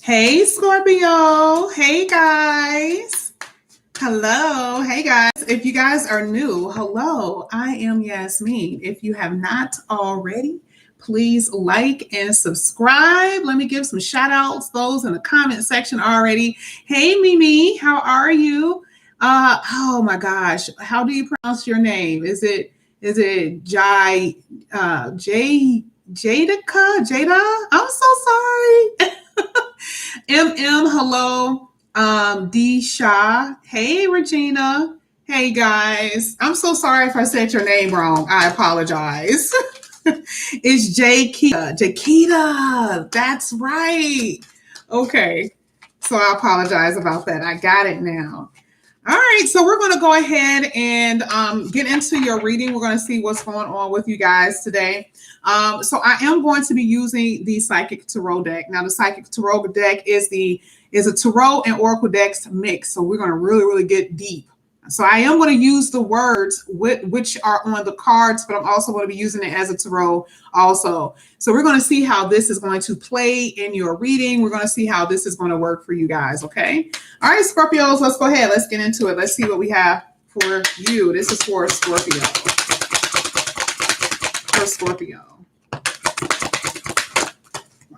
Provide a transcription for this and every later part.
Hey, Scorpio. Hey, guys. Hello. Hey, guys. If you guys are new, hello. I am Yasmin. If you have not already, please like and subscribe. Let me give some shout outs, those in the comment section already. Hey, Mimi. How are you? Oh my gosh. How do you pronounce your name? Is it Jada? I'm so sorry. Hello. D Shaw. Hey, Regina. Hey, guys. I'm so sorry if I said your name wrong. I apologize. It's Jakita. Jakita. That's right. Okay. So I apologize about that. I got it now. All right, so we're going to go ahead and get into your reading. We're going to see what's going on with you guys today. So I am going to be using the Psychic Tarot deck. Now, the Psychic Tarot deck is a Tarot and Oracle decks mix. So we're going to really get deep. So I am going to use the words which are on the cards, but I'm also going to be using it as a tarot also. So we're going to see how this is going to play in your reading. We're going to see how this is going to work for you guys, okay? All right, Scorpios, let's go ahead. Let's get into it. Let's see what we have for you. This is for Scorpio. For Scorpio.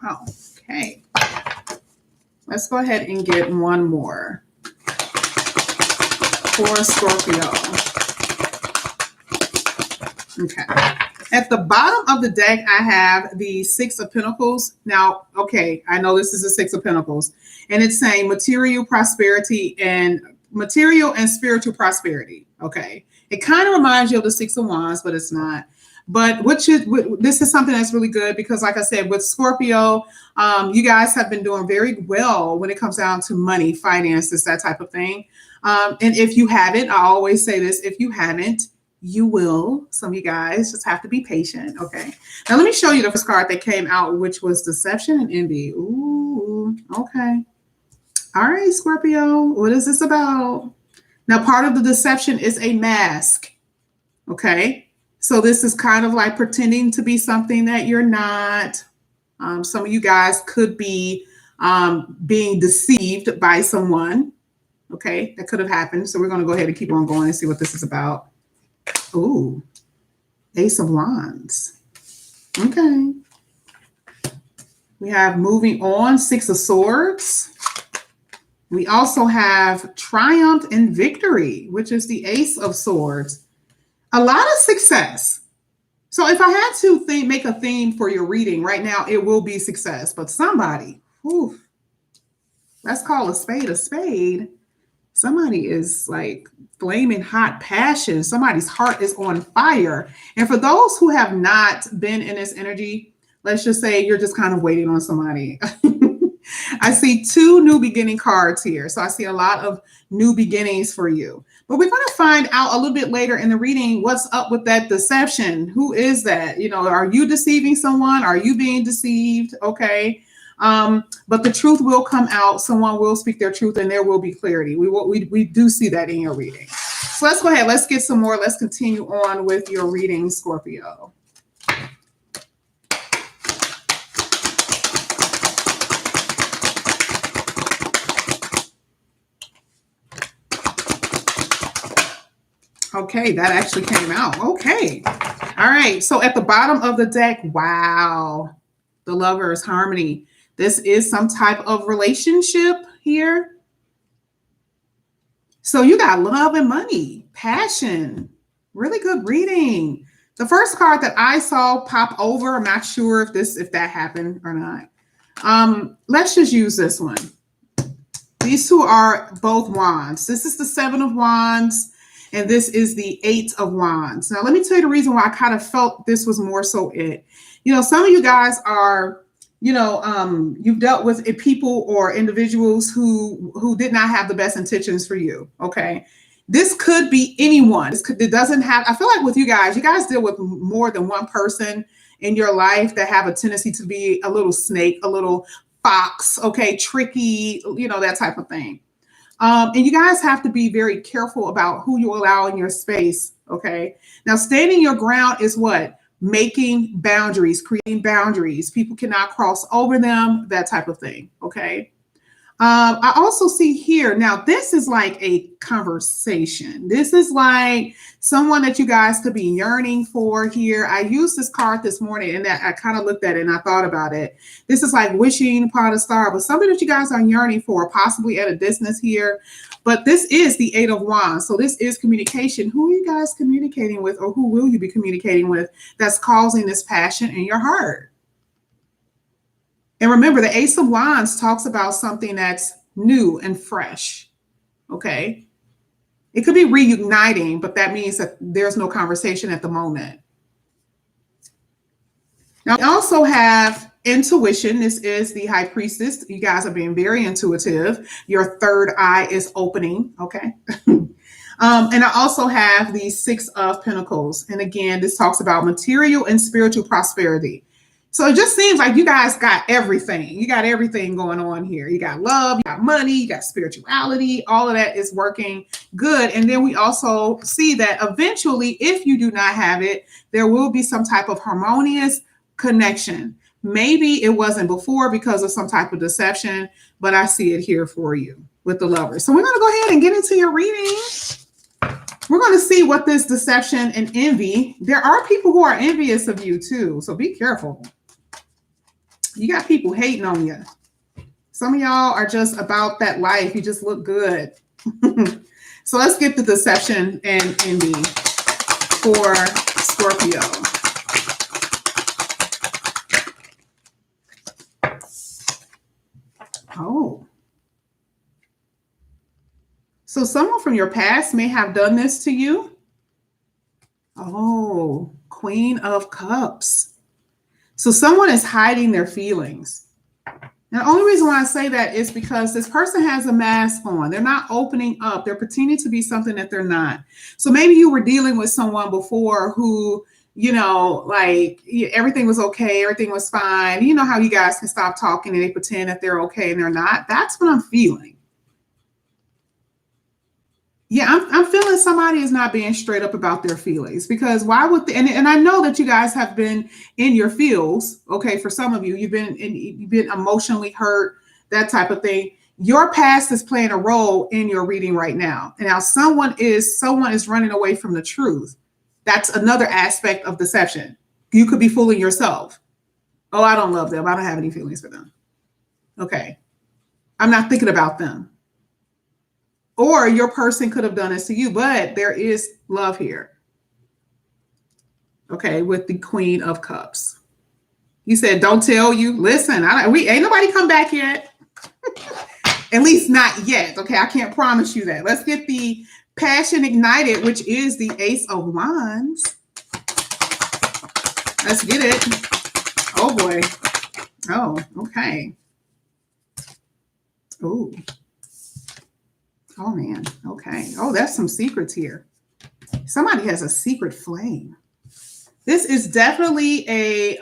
Wow, okay. Let's go ahead and get one more. For Scorpio. Okay. At the bottom of the deck, I have the Six of Pentacles. Now, okay, I know this is the Six of Pentacles, and it's saying material and spiritual prosperity. Okay. It kind of reminds you of the Six of Wands, but it's not. But this is something that's really good because, like I said, with Scorpio, you guys have been doing very well when it comes down to money, finances, that type of thing. And if you haven't, I always say this, if you haven't, you will. Some of you guys just have to be patient. Okay. Now let me show you the first card that came out, which was Deception and Envy. Ooh, okay. All right, Scorpio, what is this about? Now, part of the deception is a mask. Okay. So this is kind of like pretending to be something that you're not. Some of you guys could be being deceived by someone. Okay, that could have happened. So we're going to go ahead and keep on going and see what this is about. Ooh, Ace of Wands. Okay. We have moving on, Six of Swords. We also have Triumph and Victory, which is the Ace of Swords. A lot of success. So if I had to make a theme for your reading right now, it will be success. But somebody, let's call a spade a spade. Somebody is like flaming hot passion. Somebody's heart is on fire. And for those who have not been in this energy, let's just say you're just kind of waiting on somebody. I see two new beginning cards here. So I see a lot of new beginnings for you. But we're going to find out a little bit later in the reading what's up with that deception. Who is that? You know, are you deceiving someone? Are you being deceived? Okay. But the truth will come out. Someone will speak their truth and there will be clarity. We do see that in your reading. So let's go ahead. Let's get some more. Let's continue on with your reading, Scorpio. Okay, that actually came out. Okay. All right. So at the bottom of the deck, wow, the Lovers, Harmony. This is some type of relationship here. So you got love and money, passion, really good reading. The first card that I saw pop over, I'm not sure if that happened or not. Let's just use this one. These two are both wands. This is the Seven of Wands. And this is the Eight of Wands. Now, let me tell you the reason why I kind of felt this was more so it. You know, some of you guys are, you've dealt with people or individuals who did not have the best intentions for you. Okay. This could be anyone. It doesn't have, I feel like with you guys deal with more than one person in your life that have a tendency to be a little snake, a little fox, okay, tricky, that type of thing. And you guys have to be very careful about who you allow in your space, okay? Now, standing your ground is what? Making boundaries, creating boundaries. People cannot cross over them, that type of thing, okay? I also see here, now this is like a conversation. This is like someone that you guys could be yearning for here. I used this card this morning and I kind of looked at it and I thought about it. This is like wishing upon a star, but something that you guys are yearning for, possibly at a distance here. But this is the Eight of Wands. So this is communication. Who are you guys communicating with, or who will you be communicating with that's causing this passion in your heart? And remember, the Ace of Wands talks about something that's new and fresh, okay? It could be reuniting, but that means that there's no conversation at the moment. Now, we also have intuition. This is the High Priestess. You guys are being very intuitive. Your third eye is opening, okay? And I also have the Six of Pentacles. And again, this talks about material and spiritual prosperity. So it just seems like you guys got everything. You got everything going on here. You got love, you got money, you got spirituality. All of that is working good. And then we also see that eventually, if you do not have it, there will be some type of harmonious connection. Maybe it wasn't before because of some type of deception, but I see it here for you with the Lovers. So we're going to go ahead and get into your reading. We're going to see what this deception and envy. There are people who are envious of you too, so be careful. You got people hating on you. Some of y'all are just about that life. You just look good. So let's get the deception and envy for Scorpio. Oh. So someone from your past may have done this to you. Oh, Queen of Cups. So someone is hiding their feelings. And the only reason why I say that is because this person has a mask on. They're not opening up. They're pretending to be something that they're not. So maybe you were dealing with someone before who, you know, like everything was okay. Everything was fine. You know how you guys can stop talking and they pretend that they're okay and they're not. That's what I'm feeling. Yeah, I'm feeling somebody is not being straight up about their feelings, because why would they, and I know that you guys have been in your feels. Okay, for some of you, you've been emotionally hurt, that type of thing. Your past is playing a role in your reading right now. And now someone is running away from the truth. That's another aspect of deception. You could be fooling yourself. Oh, I don't love them. I don't have any feelings for them. Okay. I'm not thinking about them. Or your person could have done this to you, but there is love here. Okay, with the Queen of Cups. You said, don't tell you. Listen, we ain't nobody come back yet. At least not yet. Okay, I can't promise you that. Let's get the Passion Ignited, which is the Ace of Wands. Let's get it. Oh, boy. Oh, okay. Oh. Oh, man. Okay. Oh, that's some secrets here. Somebody has a secret flame. This is definitely a,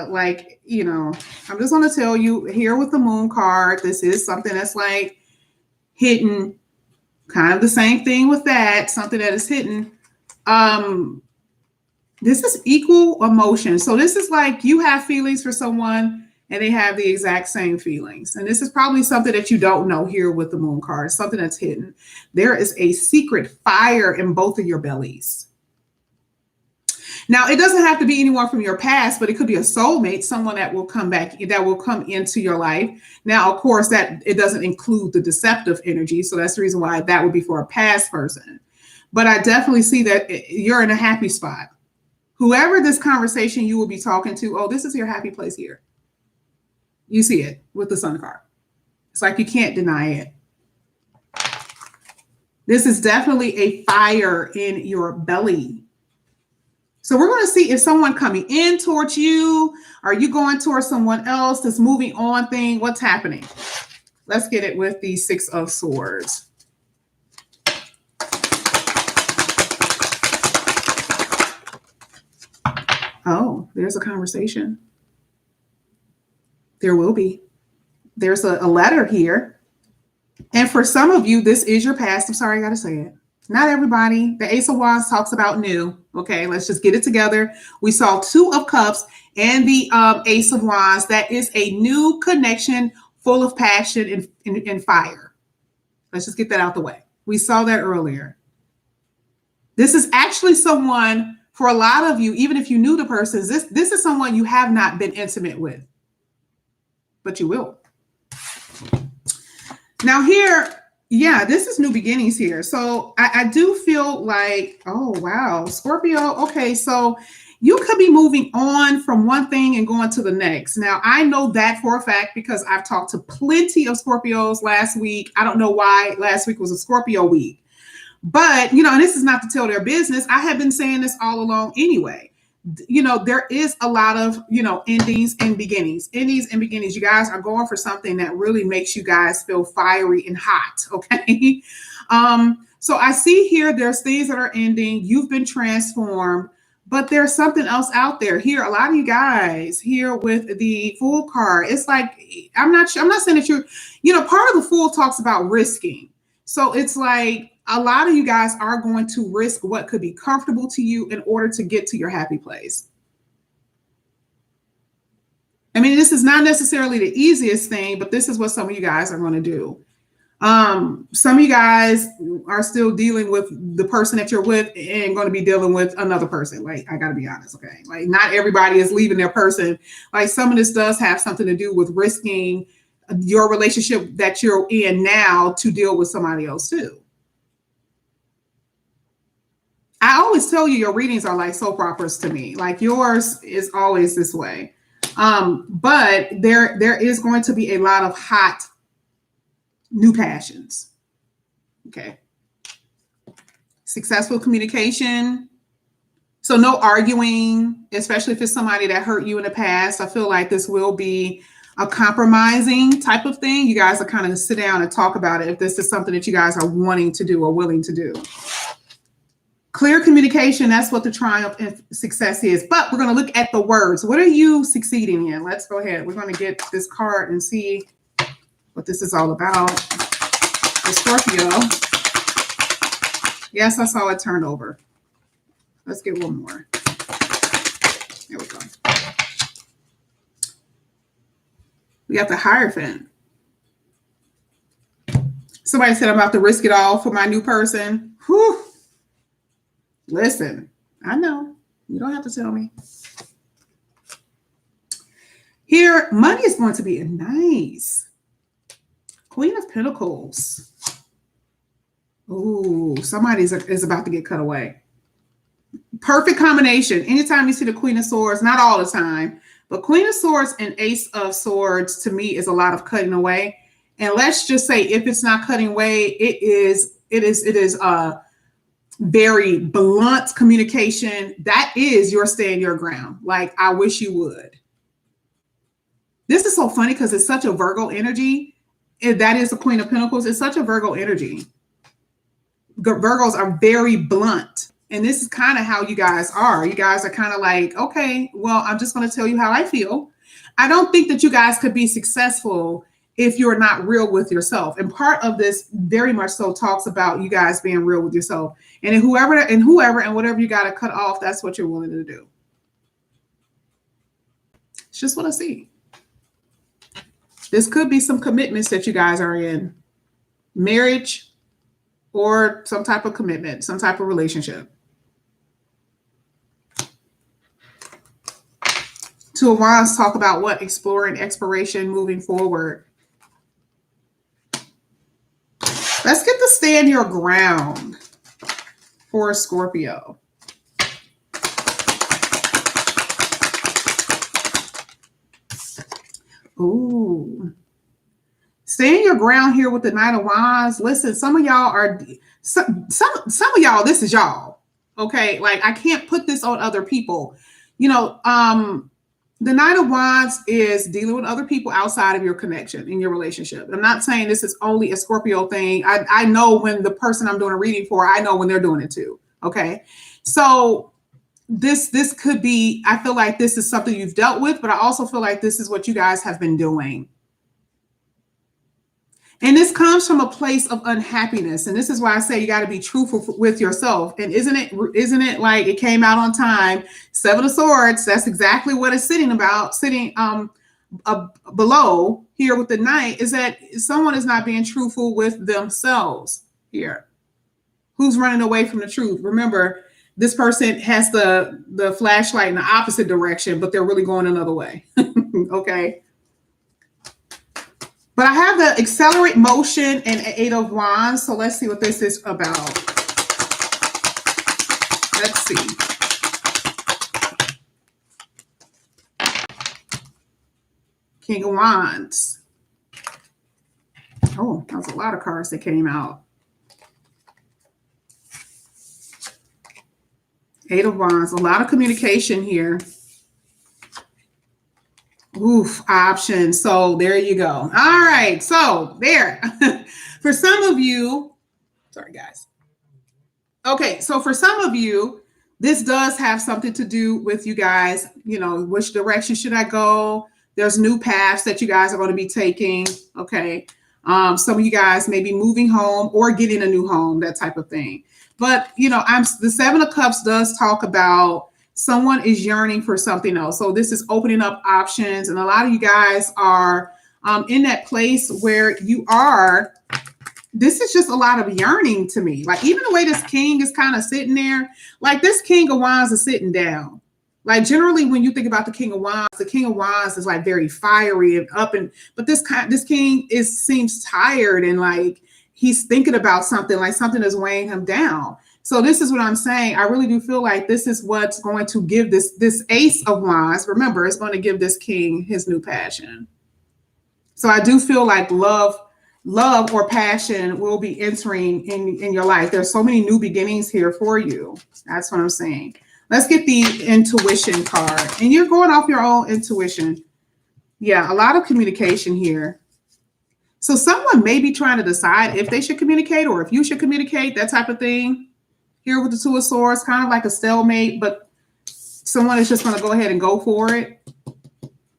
like, you know, I'm just going to tell you here with the Moon card, this is something that's like hidden, kind of the same thing with that, something that is hidden. This is equal emotion. So this is like you have feelings for someone and they have the exact same feelings. And this is probably something that you don't know here with the Moon card, something that's hidden. There is a secret fire in both of your bellies. Now, it doesn't have to be anyone from your past, but it could be a soulmate, someone that will come back, that will come into your life. Now, of course, that it doesn't include the deceptive energy. So that's the reason why that would be for a past person. But I definitely see that you're in a happy spot. Whoever this conversation you will be talking to, oh, this is your happy place here. You see it with the Sun card. It's like you can't deny it. This is definitely a fire in your belly. So we're going to see if someone coming in towards you, are you going towards someone else, this moving on thing, what's happening? Let's get it with the Six of Swords. Oh, there's a conversation. There will be. There's a letter here. And for some of you, this is your past. I'm sorry, I got to say it. Not everybody. The Ace of Wands talks about new. Okay, let's just get it together. We saw Two of Cups and the Ace of Wands. That is a new connection full of passion and fire. Let's just get that out the way. We saw that earlier. This is actually someone, for a lot of you, even if you knew the person, this is someone you have not been intimate with, but you will. Now here, yeah, this is new beginnings here. So I do feel like, oh, wow, Scorpio. Okay, so you could be moving on from one thing and going to the next. Now, I know that for a fact because I've talked to plenty of Scorpios last week. I don't know why last week was a Scorpio week. But, you know, and this is not to tell their business. I have been saying this all along anyway. You know, there is a lot of, you know, endings and beginnings. Endings and beginnings. You guys are going for something that really makes you guys feel fiery and hot. Okay. So I see here there's things that are ending. You've been transformed, but there's something else out there. Here, a lot of you guys here with the Fool card. It's like, I'm not saying that you know, part of the Fool talks about risking. So it's like, a lot of you guys are going to risk what could be comfortable to you in order to get to your happy place. I mean, this is not necessarily the easiest thing, but this is what some of you guys are going to do. Some of you guys are still dealing with the person that you're with and going to be dealing with another person. Like, I got to be honest, okay? Like, not everybody is leaving their person. Like, some of this does have something to do with risking your relationship that you're in now to deal with somebody else too. I always tell you your readings are like soap operas to me. Like yours is always this way. But there is going to be a lot of hot new passions. Okay. Successful communication. So no arguing, especially if it's somebody that hurt you in the past. I feel like this will be a compromising type of thing. You guys are kind of sit down and talk about it if this is something that you guys are wanting to do or willing to do. Clear communication, that's what the triumph and success is. But we're going to look at the words. What are you succeeding in? Let's go ahead. We're going to get this card and see what this is all about. The Scorpio. Yes, I saw it turned over. Let's get one more. There we go. We got the Hierophant. Somebody said I'm about to risk it all for my new person. Whew. Listen, I know. You don't have to tell me. Here, money is going to be nice. Queen of Pentacles. Ooh, somebody is about to get cut away. Perfect combination. Anytime you see the Queen of Swords, not all the time, but Queen of Swords and Ace of Swords to me is a lot of cutting away. And let's just say if it's not cutting away, it is very blunt communication. That is your stand your ground. Like, I wish you would. This is so funny because it's such a Virgo energy. That is the Queen of Pentacles. It's such a Virgo energy. Virgos are very blunt. And this is kind of how you guys are. You guys are kind of like, okay, well, I'm just going to tell you how I feel. I don't think that you guys could be successful if you're not real with yourself. And part of this very much so talks about you guys being real with yourself. And whoever and whatever you got to cut off, that's what you're willing to do. It's just what I see. This could be some commitments that you guys are in. Marriage or some type of commitment, some type of relationship. Two of Wands talk about what? Exploring, exploration, moving forward. Let's get the stand your ground for Scorpio. Ooh. Stand your ground here with the Knight of Wands. Listen, some of y'all are, some of y'all, this is y'all. Okay, like I can't put this on other people. You know, the Knight of Wands is dealing with other people outside of your connection in your relationship. I'm not saying this is only a Scorpio thing. I know when the person I'm doing a reading for, I know when they're doing it too. Okay. So this could be, I feel like this is something you've dealt with, but I also feel like this is what you guys have been doing. And this comes from a place of unhappiness. And this is why I say you got to be truthful with yourself. And isn't it like it came out on time? Seven of Swords. That's exactly what it's sitting about. below here with the Knight is that someone is not being truthful with themselves here. Who's running away from the truth? Remember, this person has the flashlight in the opposite direction, but they're really going another way. Okay. But I have the accelerate motion and 8 of Wands. So let's see what this is about. Let's see. King of Wands. Oh, that was a lot of cards that came out. 8 of Wands. A lot of communication here. Oof, options. So there you go. All right. So there. For some of you, sorry, guys. Okay. So for some of you, this does have something to do with you guys. You know, which direction should I go? There's new paths that you guys are going to be taking. Okay. Some of you guys may be moving home or getting a new home, that type of thing. But, you know, the 7 of Cups does talk about someone is yearning for something else. So this is opening up options. And a lot of you guys are in that place where you are. This is just a lot of yearning to me. Like even the way this king is kind of sitting there, like this King of Wands is sitting down. Like generally when you think about the King of Wands is like very fiery and up. But this king seems tired and like he's thinking about something, like something is weighing him down. So this is what I'm saying. I really do feel like this is what's going to give this Ace of Wands. Remember, it's going to give this king his new passion. So I do feel like love or passion will be entering in your life. There's so many new beginnings here for you. That's what I'm saying. Let's get the intuition card. And you're going off your own intuition. Yeah, a lot of communication here. So someone may be trying to decide if they should communicate or if you should communicate, that type of thing. Here with the 2 of Swords, kind of like a stalemate, but someone is just going to go ahead and go for it.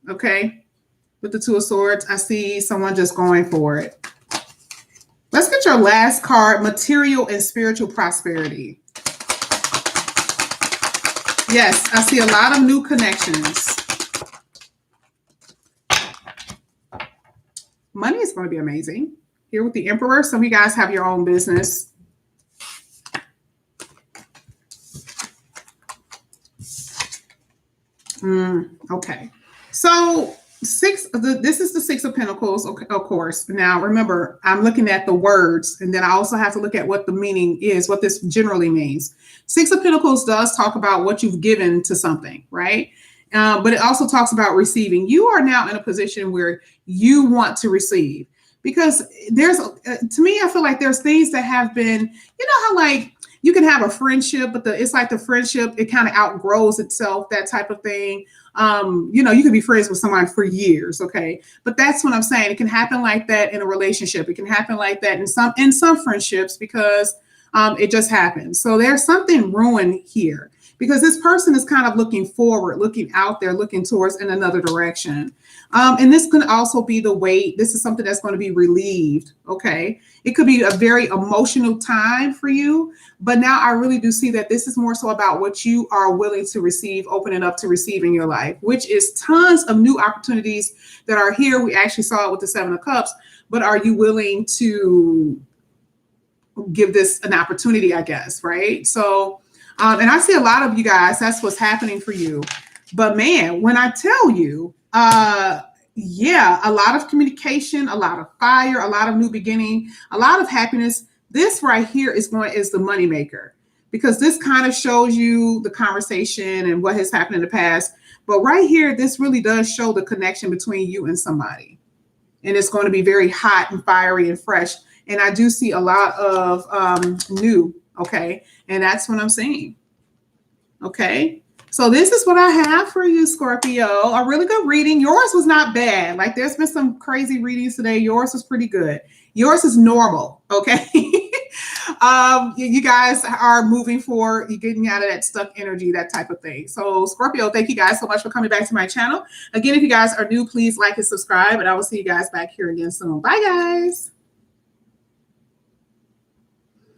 Okay. With the 2 of Swords, I see someone just going for it. Let's get your last card, material and spiritual prosperity. Yes, I see a lot of new connections. Money is going to be amazing. Here with the Emperor, some of you guys have your own business. Okay. So this is the 6 of Pentacles, okay, of course. Now, remember, I'm looking at the words, and then I also have to look at what the meaning is, what this generally means. 6 of Pentacles does talk about what you've given to something, right? But it also talks about receiving. You are now in a position where you want to receive because there's, to me, I feel like there's things that have been, you know how like you can have a friendship, but it's like the friendship, it kind of outgrows itself, that type of thing. You know, you could be friends with someone for years, okay? But that's what I'm saying. It can happen like that in a relationship. It can happen like that in some friendships because it just happens. So there's something ruined here because this person is kind of looking forward, looking out there, looking towards in another direction. And this can also be the weight. This is something that's going to be relieved, okay? It could be a very emotional time for you, but now I really do see that this is more so about what you are willing to receive, opening up to receive in your life, which is tons of new opportunities that are here. We actually saw it with the 7 of Cups, but are you willing to give this an opportunity, I guess, right? So, and I see a lot of you guys, that's what's happening for you. But man, when I tell you, yeah, a lot of communication, a lot of fire, a lot of new beginning, a lot of happiness. This right here is the money maker because this kind of shows you the conversation and what has happened in the past. But right here, this really does show the connection between you and somebody. And it's going to be very hot and fiery and fresh. And I do see a lot of new, okay? And that's what I'm saying, okay? So this is what I have for you, Scorpio. A really good reading. Yours was not bad. Like there's been some crazy readings today. Yours was pretty good. Yours is normal, okay? You guys are moving forward. You're getting out of that stuck energy, that type of thing. So Scorpio, thank you guys so much for coming back to my channel. Again, if you guys are new, please like and subscribe. And I will see you guys back here again soon. Bye, guys.